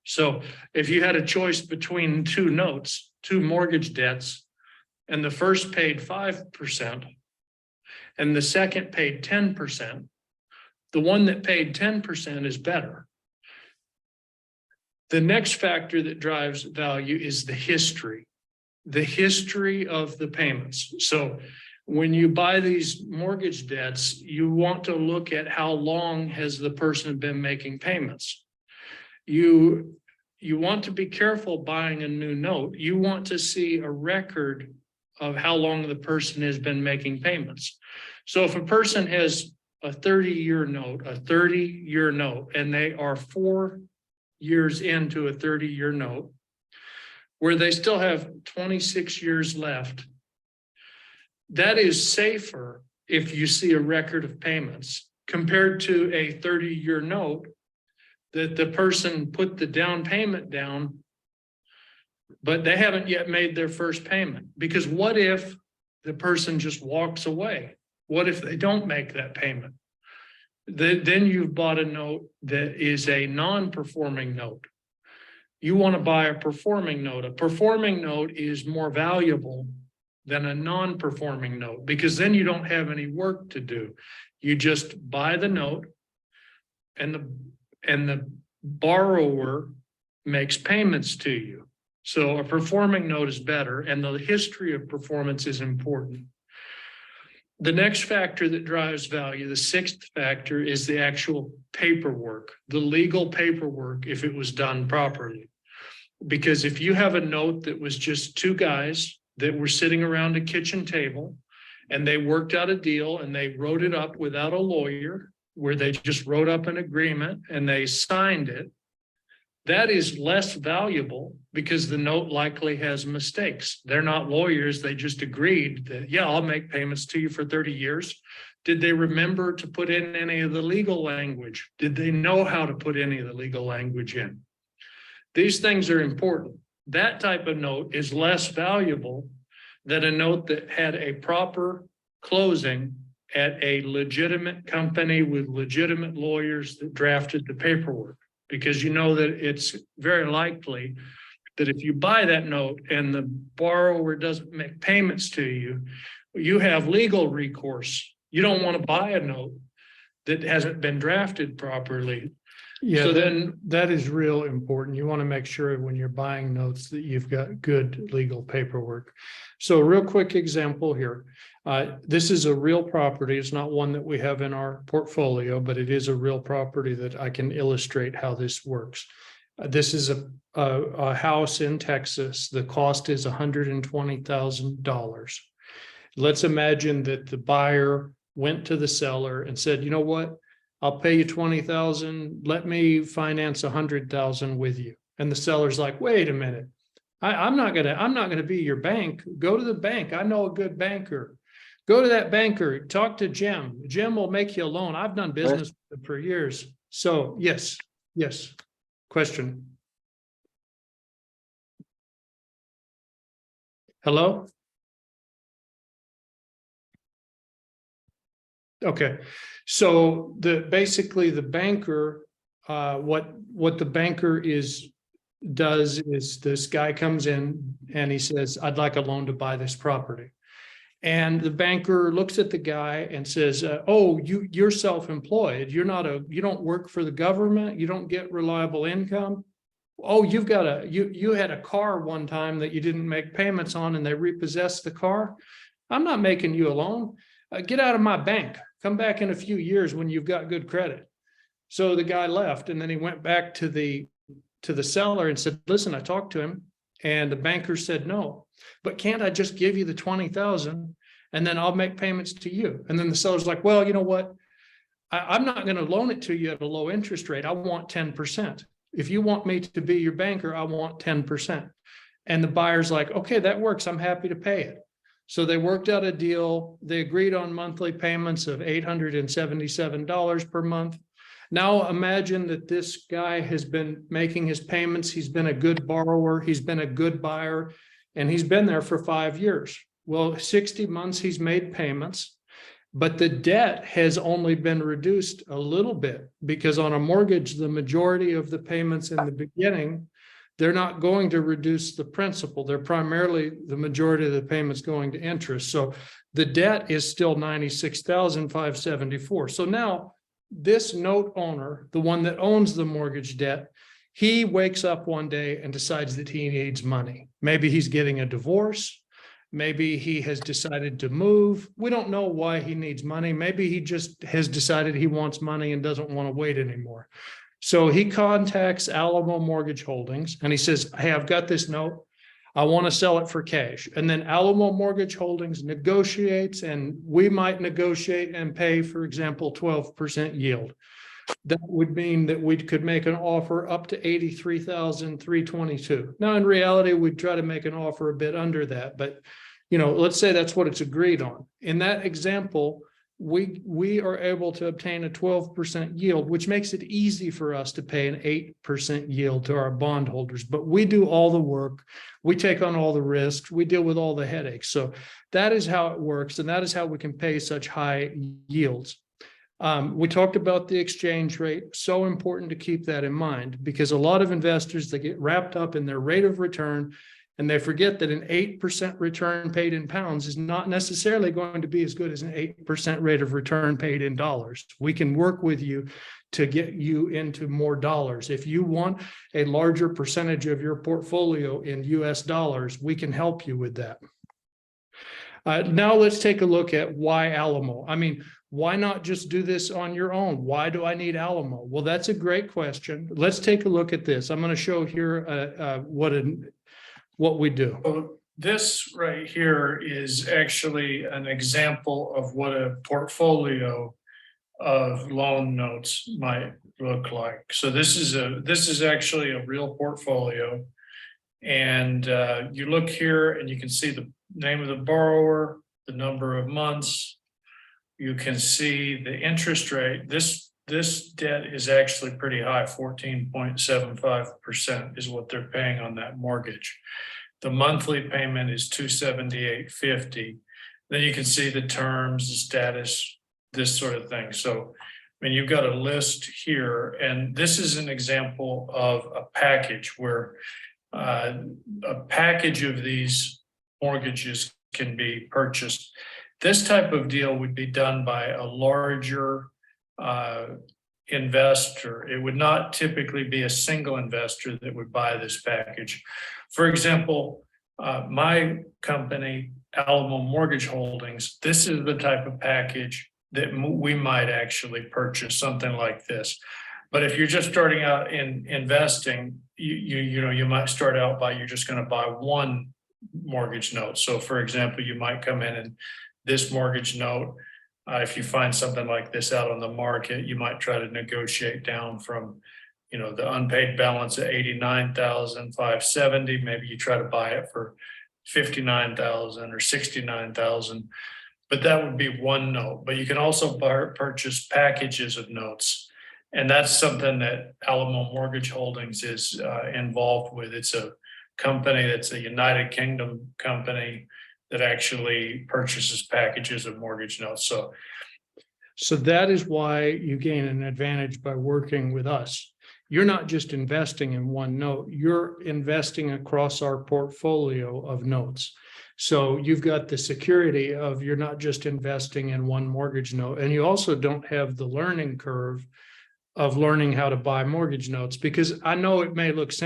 So if you had a choice between two notes, two mortgage debts, and the first paid 5% and the second paid 10%, the one that paid 10% is better. The next factor that drives value is the history of the payments. So when you buy these mortgage debts, you want to look at how long has the person been making payments. You want to be careful buying a new note. You want to see a record of how long the person has been making payments. So if a person has a 30-year note, and they are 4 years into a 30-year note, where they still have 26 years left, that is safer if you see a record of payments compared to a 30-year note that the person put the down payment down, but they haven't yet made their first payment. Because what if the person just walks away? What if they don't make that payment? Then you've bought a note that is a non-performing note. You want to buy a performing note. A performing note is more valuable than a non-performing note, because then you don't have any work to do. You just buy the note, and the borrower makes payments to you. So a performing note is better, and the history of performance is important. The next factor that drives value, the sixth factor, is the actual paperwork, the legal paperwork, if it was done properly. Because if you have a note that was just two guys that were sitting around a kitchen table and they worked out a deal and they wrote it up without a lawyer, where they just wrote up an agreement and they signed it, that is less valuable because the note likely has mistakes. They're not lawyers. They just agreed that, yeah, I'll make payments to you for 30 years. Did they remember to put in any of the legal language? Did they know how to put any of the legal language in? These things are important. That type of note is less valuable than a note that had a proper closing at a legitimate company with legitimate lawyers that drafted the paperwork. Because you know that it's very likely that if you buy that note and the borrower doesn't make payments to you, you have legal recourse. You don't want to buy a note that hasn't been drafted properly. Yeah, so then that is real important. You want to make sure when you're buying notes that you've got good legal paperwork. So a real quick example here. This is a real property. It's not one that we have in our portfolio, but it is a real property that I can illustrate how this works. This is a house in Texas. The cost is $120,000. Let's imagine that the buyer went to the seller and said, you know what? I'll pay you $20,000. Let me finance $100,000 with you. And the seller's like, wait a minute. I'm not gonna be your bank. Go to the bank. I know a good banker. Go to that banker. Talk to Jim. Jim will make you a loan. I've done business with him for years. So yes. Question. Hello? Okay. So basically the banker, what the banker does is this guy comes in and he says, I'd like a loan to buy this property. And the banker looks at the guy and says, oh, you're self-employed. You don't work for the government. You don't get reliable income. Oh, you had a car one time that you didn't make payments on and they repossessed the car. I'm not making you a loan. Get out of my bank. Come back in a few years when you've got good credit. So the guy left, and then he went back to the seller and said, listen, I talked to him, and the banker said, no, but can't I just give you the $20,000 and then I'll make payments to you? And then the seller's like, well, you know what? I'm not going to loan it to you at a low interest rate. I want 10%. If you want me to be your banker, I want 10%. And the buyer's like, okay, that works. I'm happy to pay it. So they worked out a deal. They agreed on monthly payments of $877 per month. Now imagine that this guy has been making his payments. He's been a good borrower. He's been a good buyer, and he's been there for 5 years. Well, 60 months he's made payments. But the debt has only been reduced a little bit because on a mortgage, the majority of the payments in the beginning, they're not going to reduce the principal. They're primarily the majority of the payments going to interest. So the debt is still $96,574. So now this note owner, the one that owns the mortgage debt, he wakes up one day and decides that he needs money. Maybe he's getting a divorce. Maybe he has decided to move. We don't know why he needs money. Maybe he just has decided he wants money and doesn't want to wait anymore. So he contacts Alamo Mortgage Holdings and he says, hey, I've got this note. I want to sell it for cash. And then Alamo Mortgage Holdings negotiates, and we might negotiate and pay, for example, 12% yield. That would mean that we could make an offer up to $83,322. Now, in reality, we'd try to make an offer a bit under that, but let's say that's what it's agreed on. In that example, we are able to obtain a 12% yield, which makes it easy for us to pay an 8% yield to our bondholders. But we do all the work, we take on all the risks, we deal with all the headaches. So that is how it works, and that is how we can pay such high yields. We talked about the exchange rate. So important to keep that in mind, because a lot of investors, they get wrapped up in their rate of return and they forget that an 8% return paid in pounds is not necessarily going to be as good as an 8% rate of return paid in dollars. We can work with you to get you into more dollars. If you want a larger percentage of your portfolio in US dollars, we can help you with that. Now let's take a look at why Alamo. I mean, why not just do this on your own? Why do I need Alamo? Well, that's a great question. Let's take a look at this. I'm going to show here what we do. So this right here is actually an example of what a portfolio of loan notes might look like. So this is actually a real portfolio. And you look here and you can see the name of the borrower, the number of months. You can see the interest rate. This debt is actually pretty high, 14.75% is what they're paying on that mortgage. The monthly payment is $278.50. Then you can see the terms, the status, this sort of thing. So, I mean, you've got a list here, and this is an example of a package where a package of these mortgages can be purchased. This type of deal would be done by a larger investor. It would not typically be a single investor that would buy this package. For example, my company, Alamo Mortgage Holdings, this is the type of package that we might actually purchase, something like this. But if you're just starting out in investing, you might start out by you're just going to buy one mortgage note. So for example, you might come in and this mortgage note, if you find something like this out on the market, you might try to negotiate down from, the unpaid balance at $89,570. Maybe you try to buy it for $59,000 or $69,000. But that would be one note. But you can also purchase packages of notes. And that's something that Alamo Mortgage Holdings is involved with. It's a company that's a United Kingdom company that actually purchases packages of mortgage notes. So that is why you gain an advantage by working with us. You're not just investing in one note, you're investing across our portfolio of notes. So you've got the security of you're not just investing in one mortgage note, and you also don't have the learning curve of learning how to buy mortgage notes, because I know it may look simple.